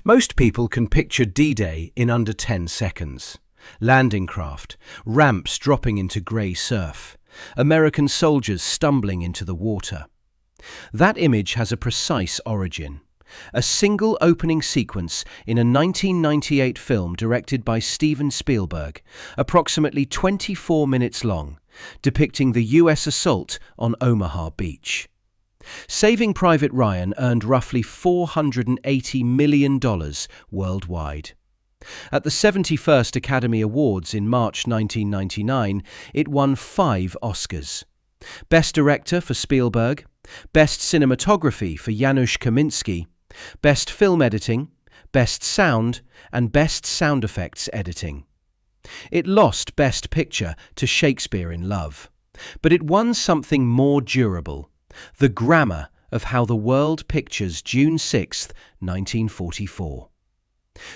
Most people can picture D-Day in under 10 seconds. Landing craft, ramps dropping into grey surf, American soldiers stumbling into the water. That image has a precise origin. A single opening sequence in a 1998 film directed by Steven Spielberg, approximately 24 minutes long, depicting the US assault on Omaha Beach. Saving Private Ryan earned roughly $480 million worldwide. At the 71st Academy Awards in March 1999, it won 5 Oscars. Best Director for Spielberg, Best Cinematography for Janusz Kamiński, Best Film Editing, Best Sound, and Best Sound Effects Editing. It lost Best Picture to Shakespeare in Love, but it won something more durable: the grammar of how the world pictures June 6, 1944.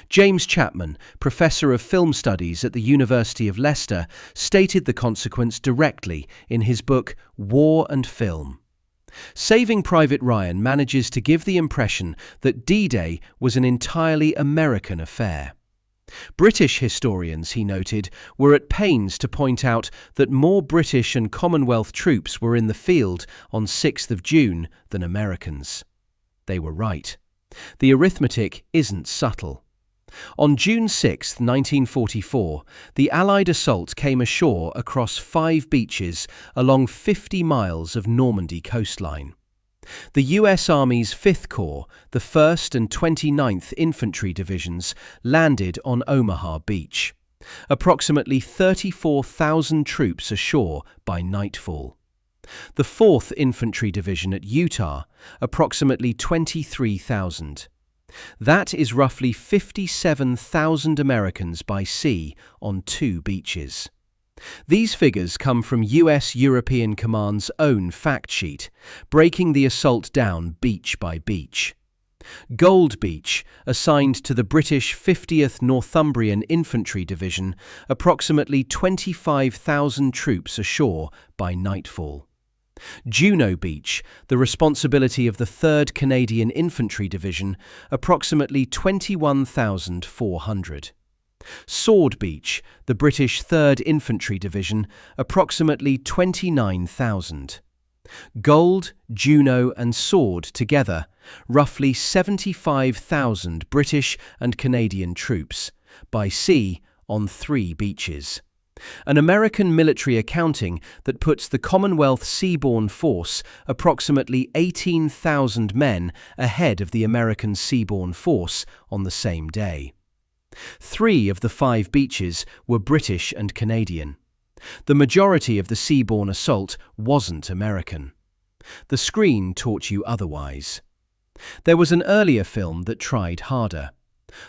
James Chapman, Professor of Film Studies at the University of Leicester, stated the consequence directly in his book War and Film. Saving Private Ryan manages to give the impression that D-Day was an entirely American affair. British historians, he noted, were at pains to point out that more British and Commonwealth troops were in the field on 6th of June than Americans. They were right. The arithmetic isn't subtle. On June 6, 1944, the Allied assault came ashore across 5 beaches along 50 miles of Normandy coastline. The US Army's 5th Corps, the 1st and 29th Infantry Divisions, landed on Omaha Beach. Approximately 34,000 troops ashore by nightfall. The 4th Infantry Division at Utah, approximately 23,000. That is roughly 57,000 Americans by sea on 2 beaches. These figures come from US European Command's own fact sheet, breaking the assault down beach by beach. Gold Beach, assigned to the British 50th Northumbrian Infantry Division, approximately 25,000 troops ashore by nightfall. Juno Beach, the responsibility of the 3rd Canadian Infantry Division, approximately 21,400. Sword Beach, the British 3rd Infantry Division, approximately 29,000. Gold, Juno and Sword together, roughly 75,000 British and Canadian troops, by sea on 3 beaches. An American military accounting that puts the Commonwealth seaborne force approximately 18,000 men ahead of the American seaborne force on the same day. 3 of the 5 beaches were British and Canadian. The majority of the seaborne assault wasn't American. The screen taught you otherwise. There was an earlier film that tried harder.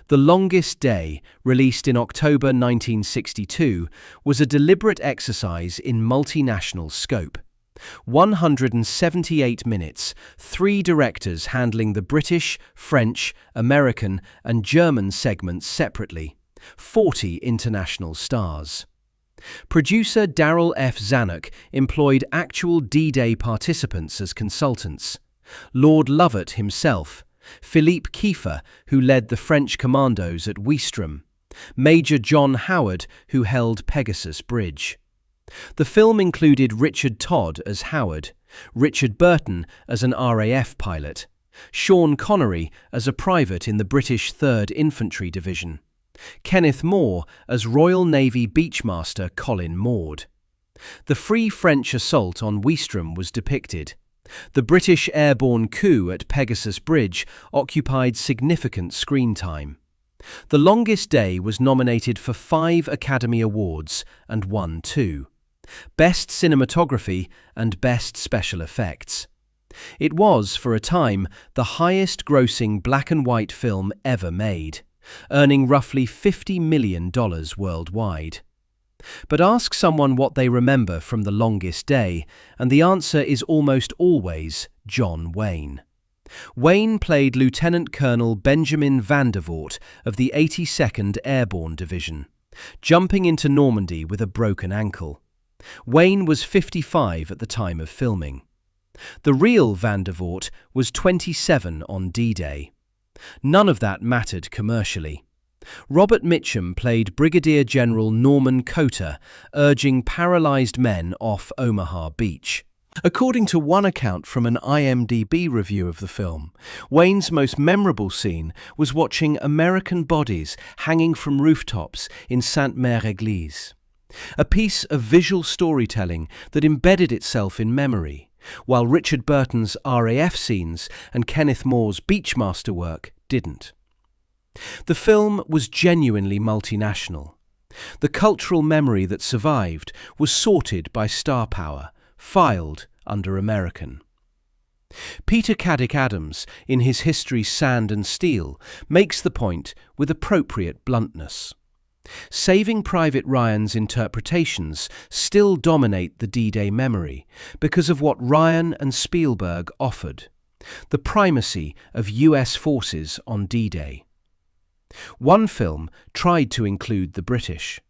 The Longest Day, released in October 1962, was a deliberate exercise in multinational scope. 178 minutes, 3 directors handling the British, French, American and German segments separately, 40 international stars. Producer Darryl F. Zanuck employed actual D-Day participants as consultants. Lord Lovat himself, Philippe Kiefer, who led the French commandos at Ouistreham, Major John Howard, who held Pegasus Bridge. The film included Richard Todd as Howard, Richard Burton as an RAF pilot, Sean Connery as a private in the British 3rd Infantry Division, Kenneth Moore as Royal Navy Beachmaster Colin Maud. The Free French assault on Ouistreham was depicted. The British airborne coup at Pegasus Bridge occupied significant screen time. The Longest Day was nominated for 5 Academy Awards and won 2: Best Cinematography and Best Special Effects. It was, for a time, the highest-grossing black-and-white film ever made, earning roughly $50 million worldwide. But ask someone what they remember from The Longest Day, and the answer is almost always John Wayne. Wayne played Lieutenant Colonel Benjamin Vandervoort of the 82nd Airborne Division, jumping into Normandy with a broken ankle. Wayne was 55 at the time of filming. The real Vandervoort was 27 on D-Day. None of that mattered commercially. Robert Mitchum played Brigadier General Norman Cotter, urging paralyzed men off Omaha Beach. According to one account from an IMDb review of the film, Wayne's most memorable scene was watching American bodies hanging from rooftops in Sainte-Mère-Église, a piece of visual storytelling that embedded itself in memory, while Richard Burton's RAF scenes and Kenneth More's Beachmaster work didn't. The film was genuinely multinational. The cultural memory that survived was sorted by star power, filed under American. Peter Caddick Adams, in his history Sand and Steel, makes the point with appropriate bluntness. Saving Private Ryan's interpretations still dominate the D-Day memory because of what Ryan and Spielberg offered: the primacy of US forces on D-Day. One film tried to include the British.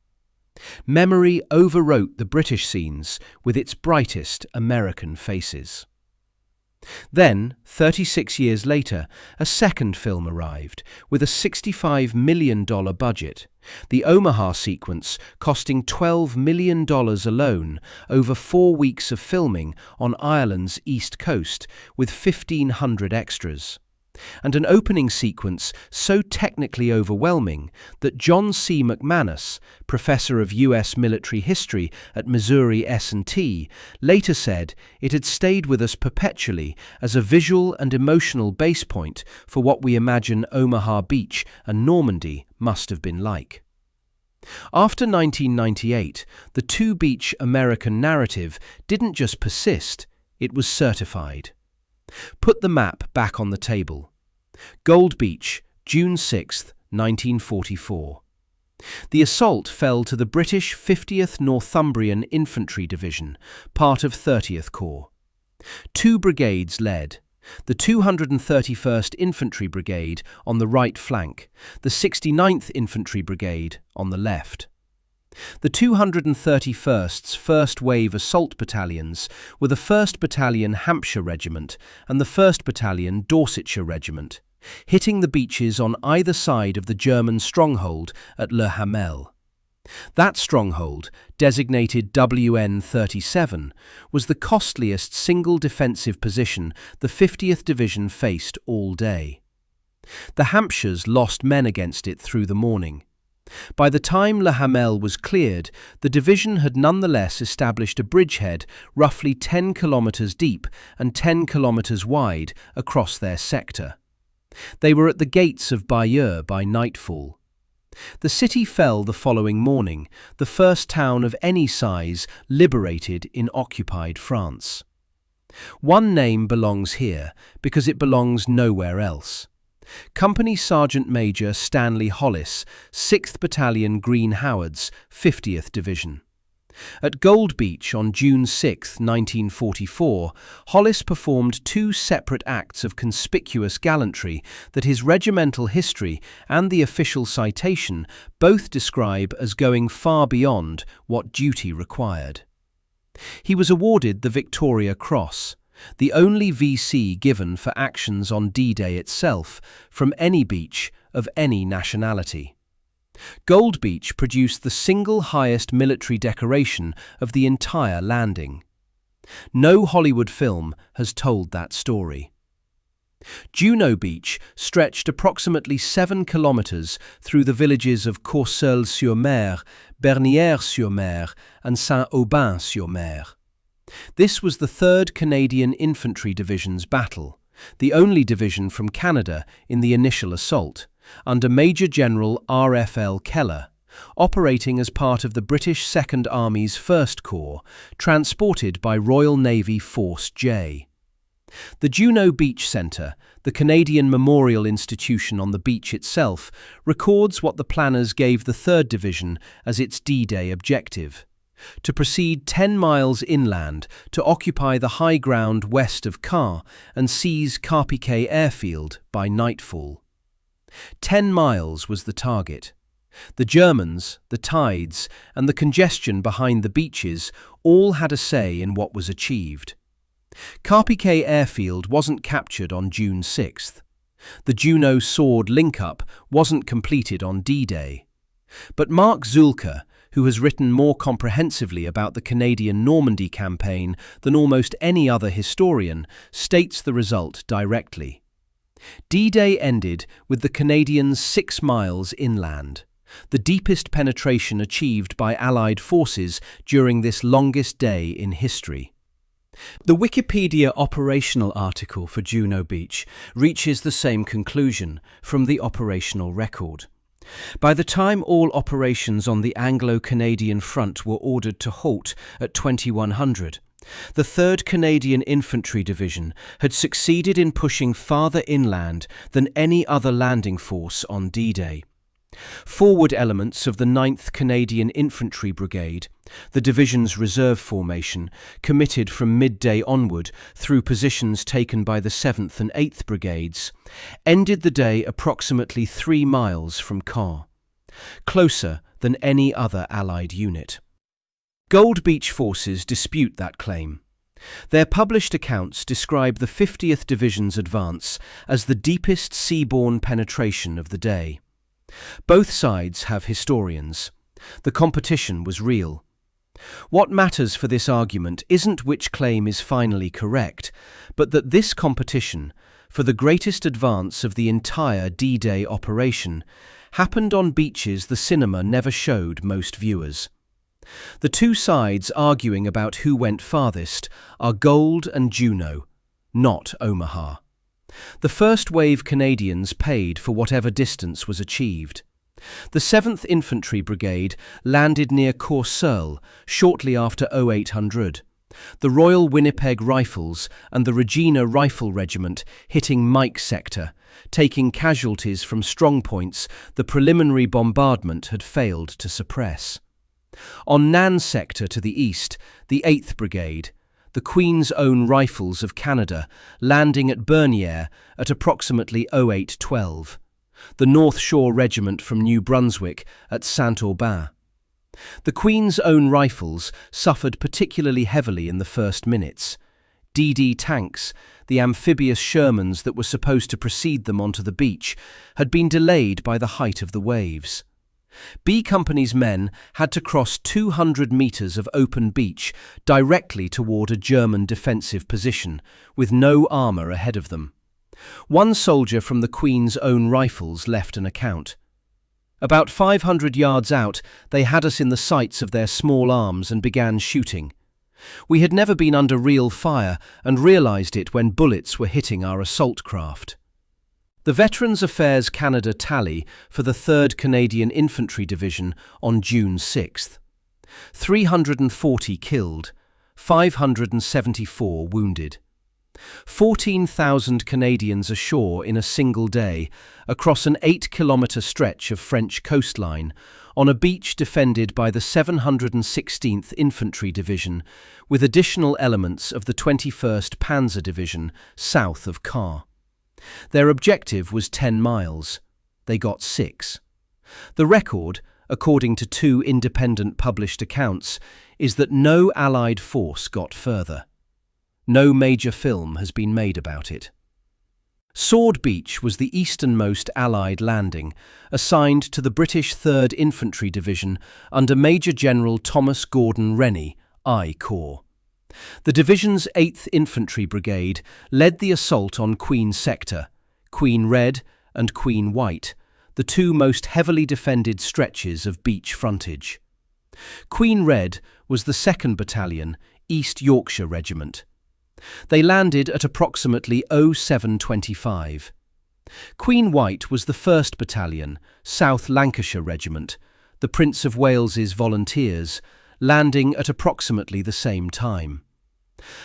Memory overwrote the British scenes with its brightest American faces. Then, 36 years later, a second film arrived with a $65 million budget, the Omaha sequence costing $12 million alone over 4 weeks of filming on Ireland's east coast with 1,500 extras, and an opening sequence so technically overwhelming that John C. McManus, professor of U.S. military history at Missouri S&T, later said it had stayed with us perpetually as a visual and emotional base point for what we imagine Omaha Beach and Normandy must have been like. After 1998, the two-beach American narrative didn't just persist, it was certified. Put the map back on the table. Gold Beach, June 6, 1944. The assault fell to the British 50th Northumbrian Infantry Division, part of 30th Corps. 2 brigades led: the 231st Infantry Brigade on the right flank, the 69th Infantry Brigade on the left. The 231st's first wave assault battalions were the 1st Battalion Hampshire Regiment and the 1st Battalion Dorsetshire Regiment, hitting the beaches on either side of the German stronghold at Le Hamel. That stronghold, designated WN-37, was the costliest single defensive position the 50th Division faced all day. The Hampshires lost men against it through the morning. By the time Le Hamel was cleared, the division had nonetheless established a bridgehead roughly 10 kilometres deep and 10 kilometres wide across their sector. They were at the gates of Bayeux by nightfall. The city fell the following morning, the first town of any size liberated in occupied France. One name belongs here because it belongs nowhere else. Company Sergeant Major Stanley Hollis, 6th Battalion Green Howards, 50th Division. At Gold Beach on June 6, 1944, Hollis performed 2 separate acts of conspicuous gallantry that his regimental history and the official citation both describe as going far beyond what duty required. He was awarded the Victoria Cross, the only VC given for actions on D-Day itself from any beach of any nationality. Gold Beach produced the single highest military decoration of the entire landing. No Hollywood film has told that story. Juno Beach stretched approximately 7 kilometres through the villages of Courseulles-sur-Mer, Bernières-sur-Mer and Saint-Aubin-sur-Mer. This was the 3rd Canadian Infantry Division's battle, the only division from Canada in the initial assault, under Major General R.F.L. Keller, operating as part of the British Second Army's 1st Corps, transported by Royal Navy Force J. The Juno Beach Centre, the Canadian memorial institution on the beach itself, records what the planners gave the 3rd Division as its D-Day objective: to proceed 10 miles inland to occupy the high ground west of Caen and seize Carpiquet airfield by nightfall. 10 miles was the target. The Germans, the tides, and the congestion behind the beaches all had a say in what was achieved. Carpiquet airfield wasn't captured on June 6th. The Juno-Sword link-up wasn't completed on D-Day. But Mark Zulke, who has written more comprehensively about the Canadian Normandy campaign than almost any other historian, states the result directly. D-Day ended with the Canadians 6 miles inland, the deepest penetration achieved by Allied forces during this longest day in history. The Wikipedia operational article for Juno Beach reaches the same conclusion from the operational record. By the time all operations on the Anglo-Canadian front were ordered to halt at 2100, the 3rd Canadian Infantry Division had succeeded in pushing farther inland than any other landing force on D-Day. Forward elements of the 9th Canadian Infantry Brigade, the division's reserve formation, committed from midday onward through positions taken by the 7th and 8th Brigades, ended the day approximately 3 miles from Caen, closer than any other Allied unit. Gold Beach forces dispute that claim. Their published accounts describe the 50th Division's advance as the deepest seaborne penetration of the day. Both sides have historians. The competition was real. What matters for this argument isn't which claim is finally correct, but that this competition, for the greatest advance of the entire D-Day operation, happened on beaches the cinema never showed most viewers. The two sides arguing about who went farthest are Gold and Juno, not Omaha. The first-wave Canadians paid for whatever distance was achieved. The 7th Infantry Brigade landed near Courseulles shortly after 0800. The Royal Winnipeg Rifles and the Regina Rifle Regiment hitting Mike Sector, taking casualties from strongpoints the preliminary bombardment had failed to suppress. On Nan Sector to the east, the 8th Brigade, the Queen's Own Rifles of Canada, landing at Bernier at approximately 0812. The North Shore Regiment from New Brunswick at Saint-Aubin. The Queen's Own Rifles suffered particularly heavily in the first minutes. DD tanks, the amphibious Shermans that were supposed to precede them onto the beach, had been delayed by the height of the waves. B Company's men had to cross 200 metres of open beach directly toward a German defensive position, with no armour ahead of them. One soldier from the Queen's Own Rifles left an account. About 500 yards out, they had us in the sights of their small arms and began shooting. We had never been under real fire and realised it when bullets were hitting our assault craft. The Veterans Affairs Canada tally for the 3rd Canadian Infantry Division on June 6th. 340 killed, 574 wounded. 14,000 Canadians ashore in a single day across an 8-kilometre stretch of French coastline on a beach defended by the 716th Infantry Division with additional elements of the 21st Panzer Division south of Caen. Their objective was 10 miles. They got 6. The record, according to 2 independent published accounts, is that no Allied force got further. No major film has been made about it. Sword Beach was the easternmost Allied landing, assigned to the British 3rd Infantry Division under Major General Thomas Gordon Rennie, I Corps. The division's 8th Infantry Brigade led the assault on Queen Sector, Queen Red and Queen White, the 2 most heavily defended stretches of beach frontage. Queen Red was the 2nd Battalion, East Yorkshire Regiment. They landed at approximately 0725. Queen White was the 1st Battalion, South Lancashire Regiment, the Prince of Wales's Volunteers, landing at approximately the same time.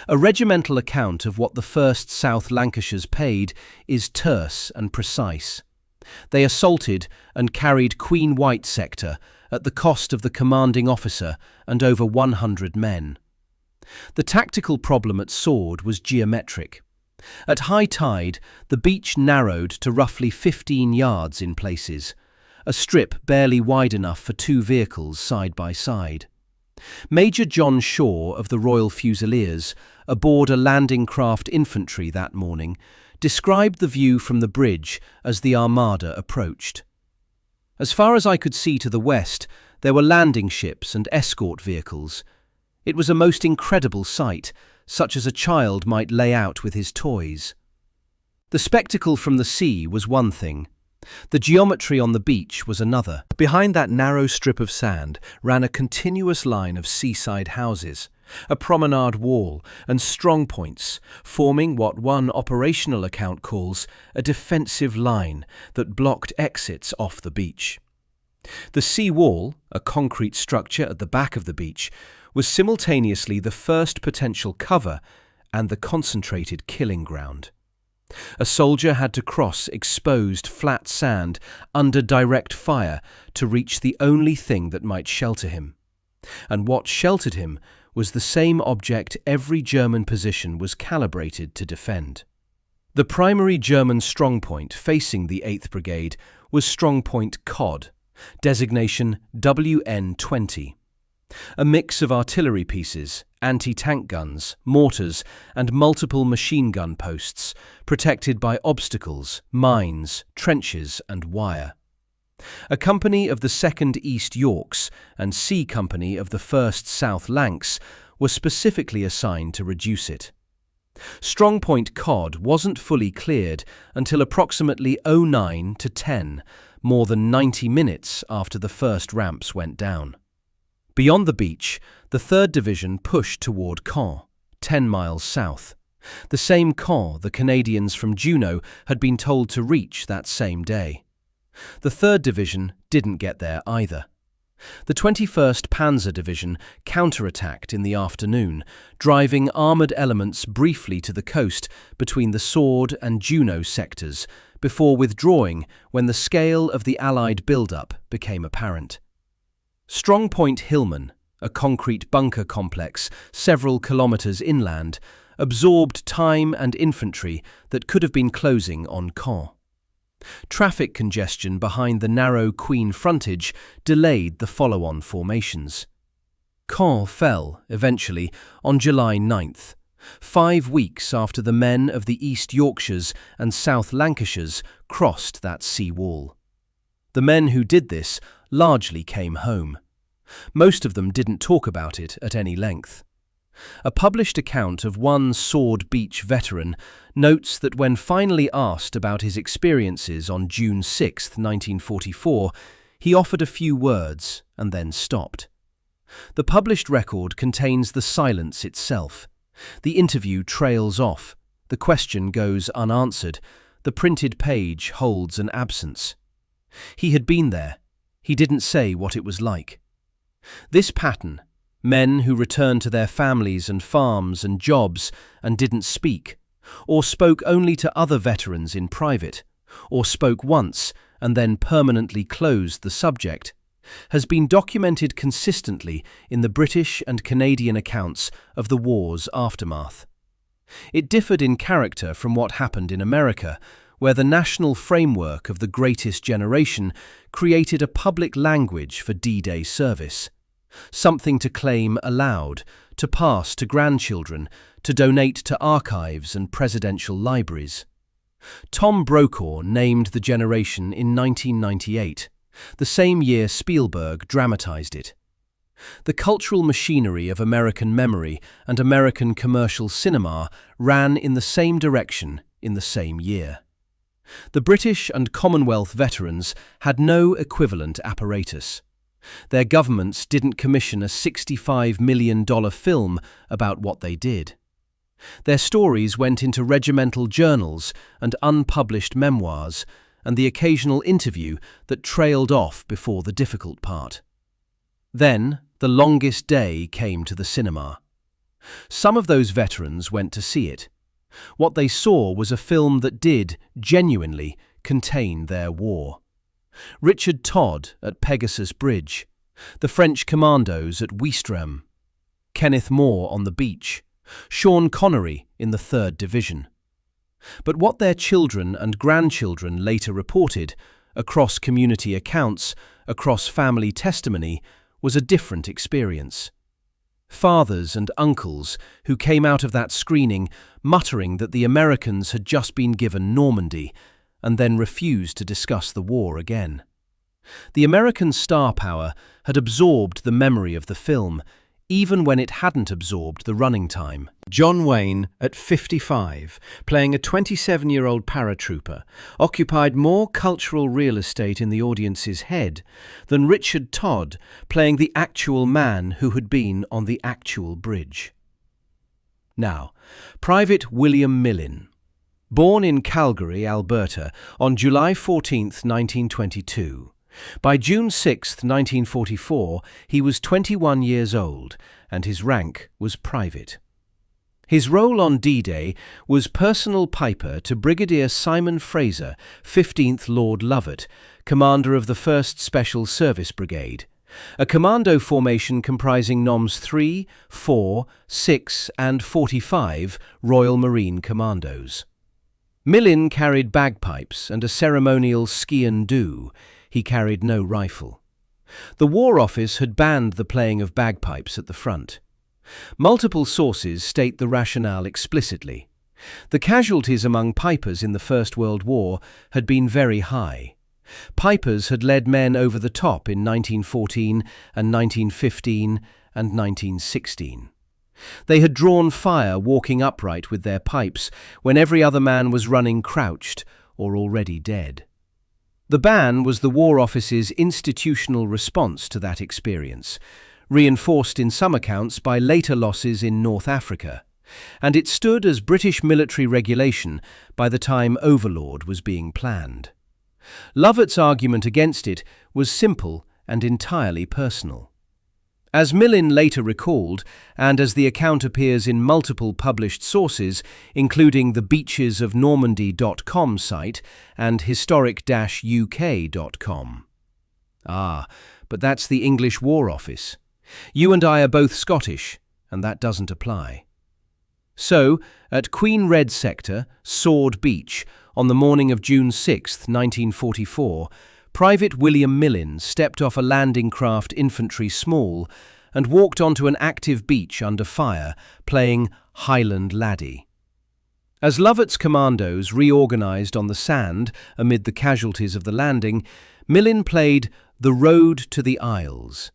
A regimental account of what the 1st South Lancashires paid is terse and precise. They assaulted and carried Queen White Sector at the cost of the commanding officer and over 100 men. The tactical problem at Sword was geometric. At high tide, the beach narrowed to roughly 15 yards in places, a strip barely wide enough for 2 vehicles side by side. Major John Shaw of the Royal Fusiliers, aboard a landing craft infantry that morning, described the view from the bridge as the armada approached. As far as I could see to the west, there were landing ships and escort vehicles. It was a most incredible sight, such as a child might lay out with his toys. The spectacle from the sea was one thing. The geometry on the beach was another. Behind that narrow strip of sand ran a continuous line of seaside houses, a promenade wall and strong points, forming what one operational account calls a defensive line that blocked exits off the beach. The sea wall, a concrete structure at the back of the beach, was simultaneously the first potential cover and the concentrated killing ground. A soldier had to cross exposed flat sand under direct fire to reach the only thing that might shelter him. And what sheltered him was the same object every German position was calibrated to defend. The primary German strongpoint facing the 8th Brigade was Strongpoint Cod, designation WN-20. A mix of artillery pieces, anti-tank guns, mortars, and multiple machine gun posts, protected by obstacles, mines, trenches, and wire. A company of the 2nd East Yorks and C Company of the 1st South Lancs were specifically assigned to reduce it. Strongpoint Cod wasn't fully cleared until approximately 09 to 10, more than 90 minutes after the first ramps went down. Beyond the beach, the 3rd Division pushed toward Caen, 10 miles south, the same Caen the Canadians from Juno had been told to reach that same day. The 3rd Division didn't get there either. The 21st Panzer Division counterattacked in the afternoon, driving armoured elements briefly to the coast between the Sword and Juno sectors, before withdrawing when the scale of the Allied build-up became apparent. Strongpoint Hillman, a concrete bunker complex several kilometres inland, absorbed time and infantry that could have been closing on Caen. Traffic congestion behind the narrow Queen frontage delayed the follow-on formations. Caen fell, eventually, on July 9th, 5 weeks after the men of the East Yorkshires and South Lancashires crossed that sea wall. The men who did this largely came home. Most of them didn't talk about it at any length. A published account of one Sword Beach veteran notes that when finally asked about his experiences on June 6, 1944, he offered a few words and then stopped. The published record contains the silence itself. The interview trails off. The question goes unanswered. The printed page holds an absence. He had been there. He didn't say what it was like. This pattern, men who returned to their families and farms and jobs and didn't speak, or spoke only to other veterans in private, or spoke once and then permanently closed the subject, has been documented consistently in the British and Canadian accounts of the war's aftermath. It differed in character from what happened in America, where the national framework of the Greatest Generation created a public language for D-Day service, something to claim aloud, to pass to grandchildren, to donate to archives and presidential libraries. Tom Brokaw named the generation in 1998, the same year Spielberg dramatized it. The cultural machinery of American memory and American commercial cinema ran in the same direction in the same year. The British and Commonwealth veterans had no equivalent apparatus. Their governments didn't commission a $65 million film about what they did. Their stories went into regimental journals and unpublished memoirs, and the occasional interview that trailed off before the difficult part. Then, the longest day came to the cinema. Some of those veterans went to see it. What they saw was a film that did, genuinely, contain their war. Richard Todd at Pegasus Bridge, the French commandos at Ouistreham, Kenneth Moore on the beach, Sean Connery in the 3rd Division. But what their children and grandchildren later reported, across community accounts, across family testimony, was a different experience. Fathers and uncles who came out of that screening muttering that the Americans had just been given Normandy and then refused to discuss the war again. The American star power had absorbed the memory of the film, even when it hadn't absorbed the running time. John Wayne, at 55, playing a 27-year-old paratrooper, occupied more cultural real estate in the audience's head than Richard Todd playing the actual man who had been on the actual bridge. Now, Private William Millin. Born in Calgary, Alberta, on July 14, 1922. By June 6, 1944, he was 21 years old, and his rank was private. His role on D-Day was personal piper to Brigadier Simon Fraser, 15th Lord Lovat, commander of the 1st Special Service Brigade, a commando formation comprising Noms 3, 4, 6 and 45 Royal Marine Commandos. Millin carried bagpipes and a ceremonial ski-and-do. He carried no rifle. The War Office had banned the playing of bagpipes at the front. Multiple sources state the rationale explicitly. The casualties among pipers in the First World War had been very high. Pipers had led men over the top in 1914 and 1915 and 1916. They had drawn fire walking upright with their pipes when every other man was running crouched or already dead. The ban was the War Office's institutional response to that experience, reinforced in some accounts by later losses in North Africa, and it stood as British military regulation by the time Overlord was being planned. Lovat's argument against it was simple and entirely personal. As Millin later recalled, and as the account appears in multiple published sources, including the beachesofnormandy.com site and historic-uk.com. But that's the English War Office. You and I are both Scottish, and that doesn't apply. So, at Queen Red Sector, Sword Beach, on the morning of June 6, 1944, Private William Millin stepped off a landing craft infantry small and walked onto an active beach under fire, playing Highland Laddie. As Lovat's commandos reorganised on the sand amid the casualties of the landing, Millin played The Road to the Isles.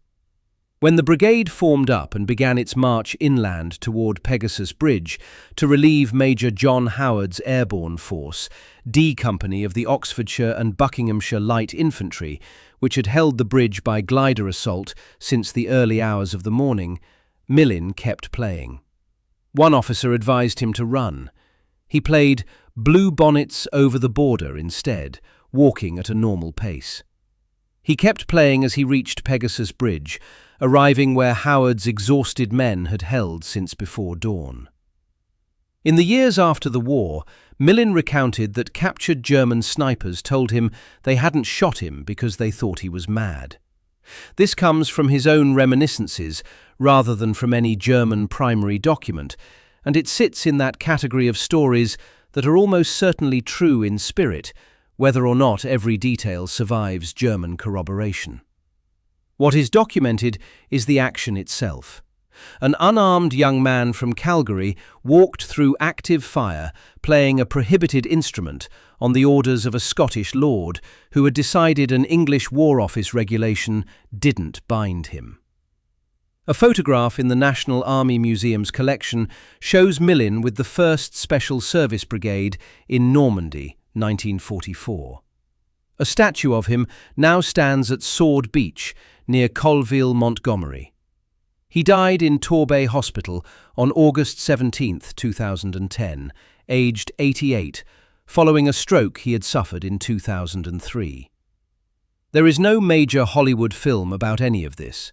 When the brigade formed up and began its march inland toward Pegasus Bridge to relieve Major John Howard's airborne force, D Company of the Oxfordshire and Buckinghamshire Light Infantry, which had held the bridge by glider assault since the early hours of the morning, Millin kept playing. One officer advised him to run. He played Blue Bonnets Over the Border instead, walking at a normal pace. He kept playing as he reached Pegasus Bridge, arriving where Howard's exhausted men had held since before dawn. In the years after the war, Millin recounted that captured German snipers told him they hadn't shot him because they thought he was mad. This comes from his own reminiscences rather than from any German primary document, and it sits in that category of stories that are almost certainly true in spirit, whether or not every detail survives German corroboration. What is documented is the action itself. An unarmed young man from Calgary walked through active fire, playing a prohibited instrument on the orders of a Scottish lord who had decided an English War Office regulation didn't bind him. A photograph in the National Army Museum's collection shows Millin with the 1st Special Service Brigade in Normandy, 1944. A statue of him now stands at Sword Beach, near Colville, Montgomery. He died in Torbay Hospital on August 17, 2010, aged 88, following a stroke he had suffered in 2003. There is no major Hollywood film about any of this.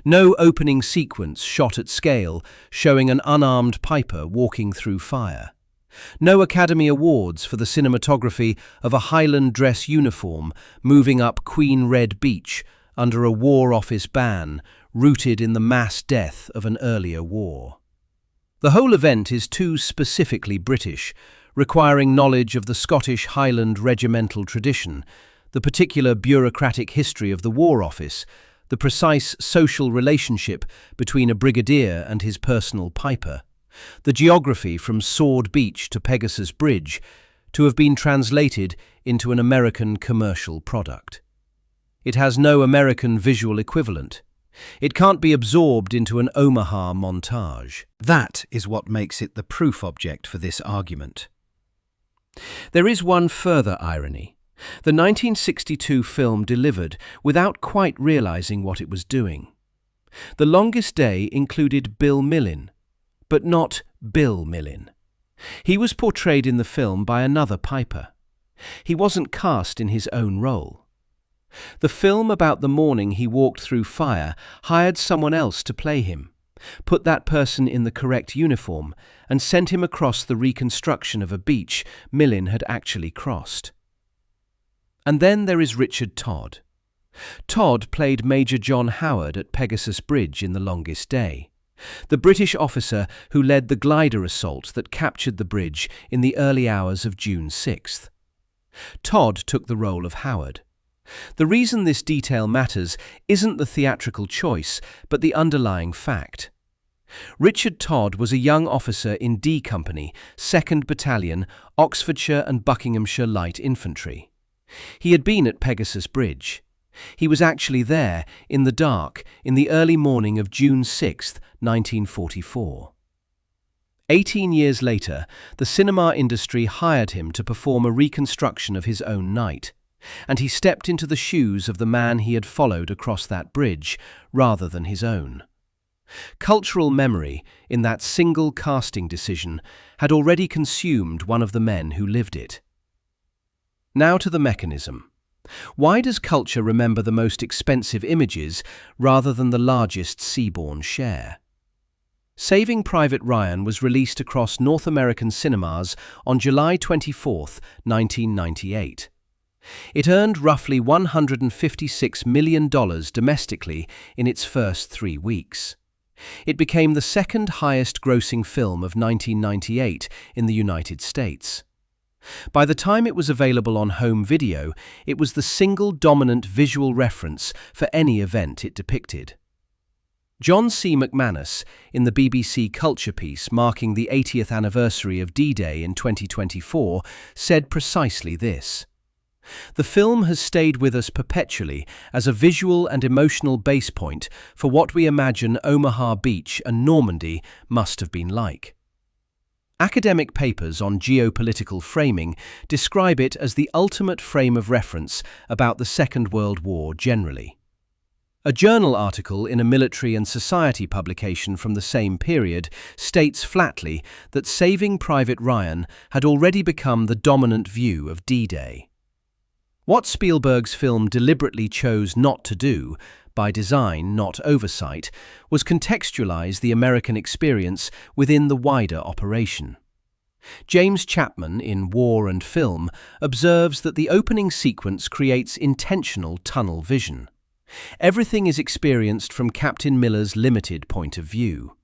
No opening sequence shot at scale showing an unarmed piper walking through fire. No Academy Awards for the cinematography of a Highland dress uniform moving up Queen Red Beach under a War Office ban rooted in the mass death of an earlier war. The whole event is too specifically British, requiring knowledge of the Scottish Highland regimental tradition, the particular bureaucratic history of the War Office, the precise social relationship between a brigadier and his personal piper, the geography from Sword Beach to Pegasus Bridge, to have been translated into an American commercial product. It has no American visual equivalent. It can't be absorbed into an Omaha montage. That is what makes it the proof object for this argument. There is one further irony. The 1962 film delivered without quite realizing what it was doing. The Longest Day included Bill Millin, but not Bill Millin. He was portrayed in the film by another piper. He wasn't cast in his own role. The film about the morning he walked through fire hired someone else to play him, put that person in the correct uniform, and sent him across the reconstruction of a beach Millin had actually crossed. And then there is Richard Todd. Todd played Major John Howard at Pegasus Bridge in The Longest Day, the British officer who led the glider assault that captured the bridge in the early hours of June 6th. Todd took the role of Howard. The reason this detail matters isn't the theatrical choice, but the underlying fact. Richard Todd was a young officer in D Company, 2nd Battalion, Oxfordshire and Buckinghamshire Light Infantry. He had been at Pegasus Bridge. He was actually there, in the dark, in the early morning of June 6, 1944. 18 years later, the cinema industry hired him to perform a reconstruction of his own night, and he stepped into the shoes of the man he had followed across that bridge, rather than his own. Cultural memory, in that single casting decision, had already consumed one of the men who lived it. Now to the mechanism. Why does culture remember the most expensive images rather than the largest seaborne share? Saving Private Ryan was released across North American cinemas on July 24, 1998. It earned roughly $156 million domestically in its first 3 weeks. It became the second highest-grossing film of 1998 in the United States. By the time it was available on home video, it was the single dominant visual reference for any event it depicted. John C. McManus, in the BBC Culture piece marking the 80th anniversary of D-Day in 2024, said precisely this. The film has stayed with us perpetually as a visual and emotional base point for what we imagine Omaha Beach and Normandy must have been like. Academic papers on geopolitical framing describe it as the ultimate frame of reference about the Second World War generally. A journal article in a military and society publication from the same period states flatly that Saving Private Ryan had already become the dominant view of D-Day. What Spielberg's film deliberately chose not to do, by design, not oversight, was contextualize the American experience within the wider operation. James Chapman, in War and Film, observes that the opening sequence creates intentional tunnel vision. Everything is experienced from Captain Miller's limited point of view.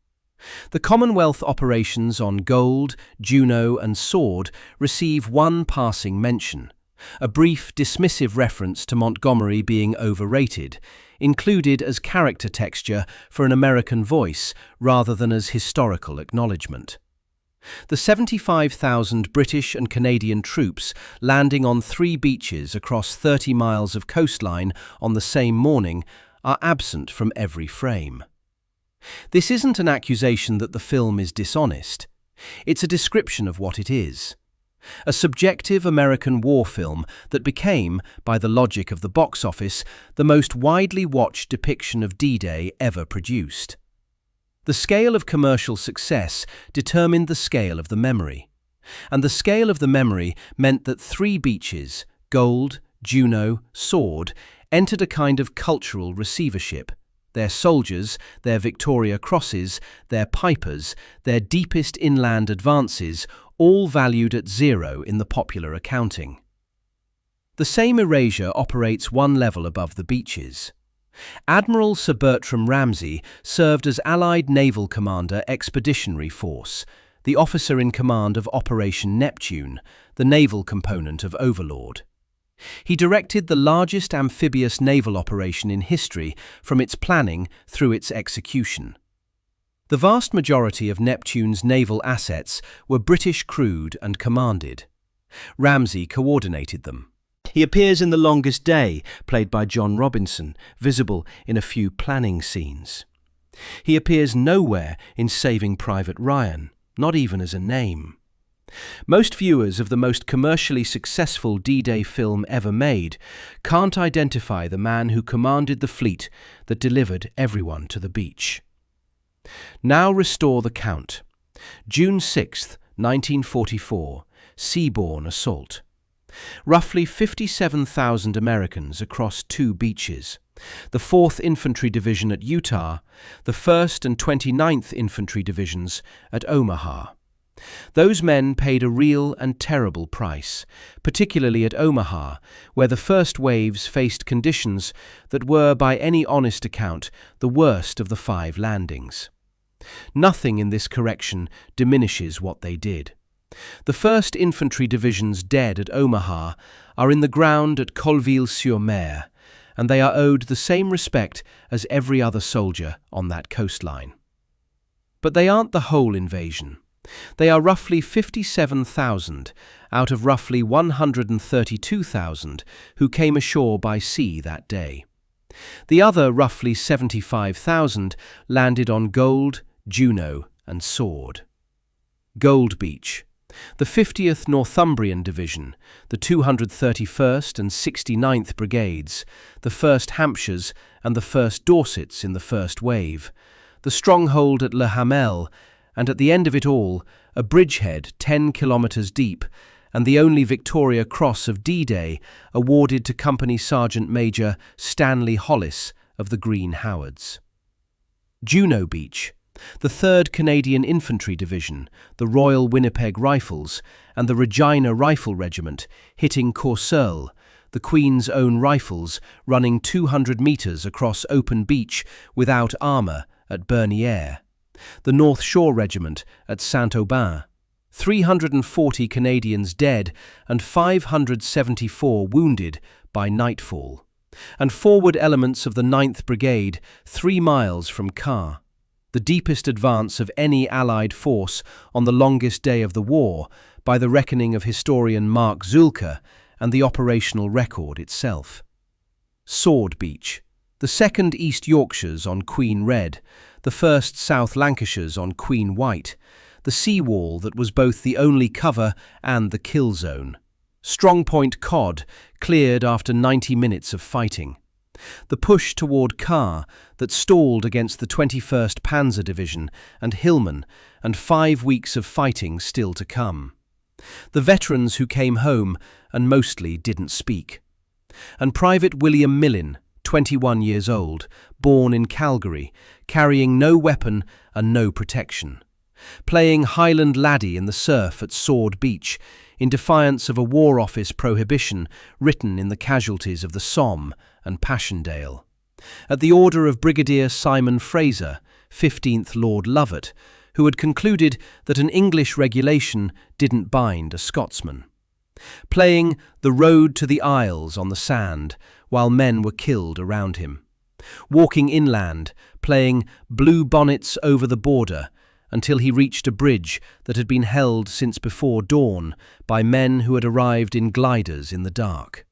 The Commonwealth operations on Gold, Juno and Sword receive one passing mention, a brief dismissive reference to Montgomery being overrated, included as character texture for an American voice rather than as historical acknowledgement. The 75,000 British and Canadian troops landing on 3 beaches across 30 miles of coastline on the same morning are absent from every frame. This isn't an accusation that the film is dishonest. It's a description of what it is. A subjective American war film that became, by the logic of the box office, the most widely watched depiction of D-Day ever produced. The scale of commercial success determined the scale of the memory. And the scale of the memory meant that 3 beaches, Gold, Juno, Sword, entered a kind of cultural receivership. Their soldiers, their Victoria Crosses, their pipers, their deepest inland advances, all valued at 0 in the popular accounting. The same erasure operates one level above the beaches. Admiral Sir Bertram Ramsay served as Allied Naval Commander Expeditionary Force, the officer in command of Operation Neptune, the naval component of Overlord. He directed the largest amphibious naval operation in history from its planning through its execution. The vast majority of Neptune's naval assets were British crewed and commanded. Ramsay coordinated them. He appears in The Longest Day, played by John Robinson, visible in a few planning scenes. He appears nowhere in Saving Private Ryan, not even as a name. Most viewers of the most commercially successful D-Day film ever made can't identify the man who commanded the fleet that delivered everyone to the beach. Now restore the count. June 6, 1944, Seabourn Assault. Roughly 57,000 Americans across 2 beaches. The 4th Infantry Division at Utah, the 1st and 29th Infantry Divisions at Omaha. Those men paid a real and terrible price, particularly at Omaha, where the first waves faced conditions that were, by any honest account, the worst of the 5 landings. Nothing in this correction diminishes what they did. The 1st Infantry Division's dead at Omaha are in the ground at Colville-sur-Mer, and they are owed the same respect as every other soldier on that coastline. But they aren't the whole invasion. They are roughly 57,000 out of roughly 132,000 who came ashore by sea that day. The other roughly 75,000 landed on Gold, Juno, and Sword. Gold Beach. The 50th Northumbrian Division, the 231st and 69th Brigades, the 1st Hampshires and the 1st Dorsets in the first wave, the stronghold at Le Hamel, and at the end of it all, a bridgehead 10 kilometres deep, and the only Victoria Cross of D-Day awarded to Company Sergeant Major Stanley Hollis of the Green Howards. Juno Beach. The 3rd Canadian Infantry Division, the Royal Winnipeg Rifles, and the Regina Rifle Regiment hitting Courseulles, the Queen's Own Rifles running 200 metres across open beach without armour at Bernières, the North Shore Regiment at Saint-Aubin, 340 Canadians dead and 574 wounded by nightfall, and forward elements of the 9th Brigade 3 miles from Caen. The deepest advance of any Allied force on the longest day of the war, by the reckoning of historian Mark Zulke and the operational record itself. Sword Beach. The 2nd East Yorkshires on Queen Red, the 1st South Lancashires on Queen White, the seawall that was both the only cover and the kill zone. Strongpoint Cod, cleared after 90 minutes of fighting. The push toward Caen that stalled against the 21st Panzer Division and Hillman, and 5 weeks of fighting still to come. The veterans who came home and mostly didn't speak. And Private William Millin, 21 years old, born in Calgary, carrying no weapon and no protection. Playing Highland laddie in the surf at Sword Beach, in defiance of a War Office prohibition written in the casualties of the Somme and Passchendaele. At the order of Brigadier Simon Fraser, 15th Lord Lovat, who had concluded that an English regulation didn't bind a Scotsman. Playing The Road to the Isles on the sand, while men were killed around him. Walking inland, playing Blue Bonnets over the border, until he reached a bridge that had been held since before dawn by men who had arrived in gliders in the dark.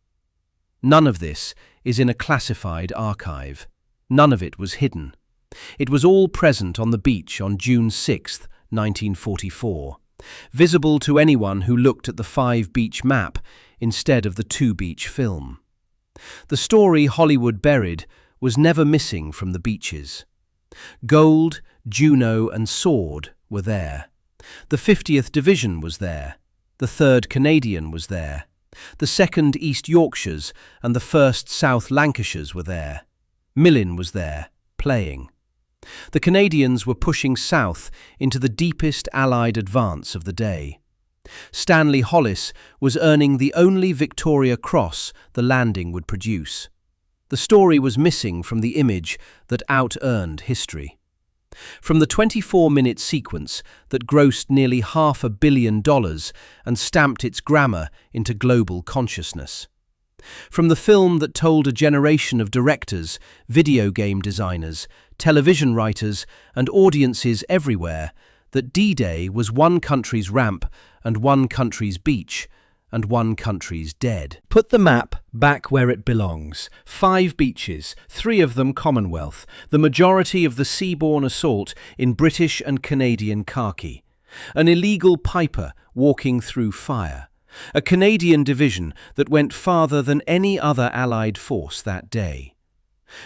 None of this is in a classified archive. None of it was hidden. It was all present on the beach on June 6, 1944, visible to anyone who looked at the 5-beach map instead of the 2-beach film. The story Hollywood buried was never missing from the beaches. Gold, Juno and Sword were there. The 50th Division was there. The 3rd Canadian was there. The 2nd East Yorkshires and the 1st South Lancashires were there. Millin was there, playing. The Canadians were pushing south into the deepest Allied advance of the day. Stanley Hollis was earning the only Victoria Cross the landing would produce. The story was missing from the image that out-earned history. From the 24-minute sequence that grossed nearly $500 million and stamped its grammar into global consciousness. From the film that told a generation of directors, video game designers, television writers, and audiences everywhere that D-Day was one country's ramp and one country's beach and one country's dead. Put the map back where it belongs. 5 beaches, 3 of them Commonwealth, the majority of the seaborne assault in British and Canadian khaki. An illegal piper walking through fire. A Canadian division that went farther than any other Allied force that day.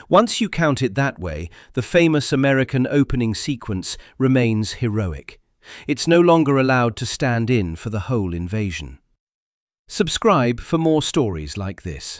Once you count it that way, the famous American opening sequence remains heroic. It's no longer allowed to stand in for the whole invasion. Subscribe for more stories like this.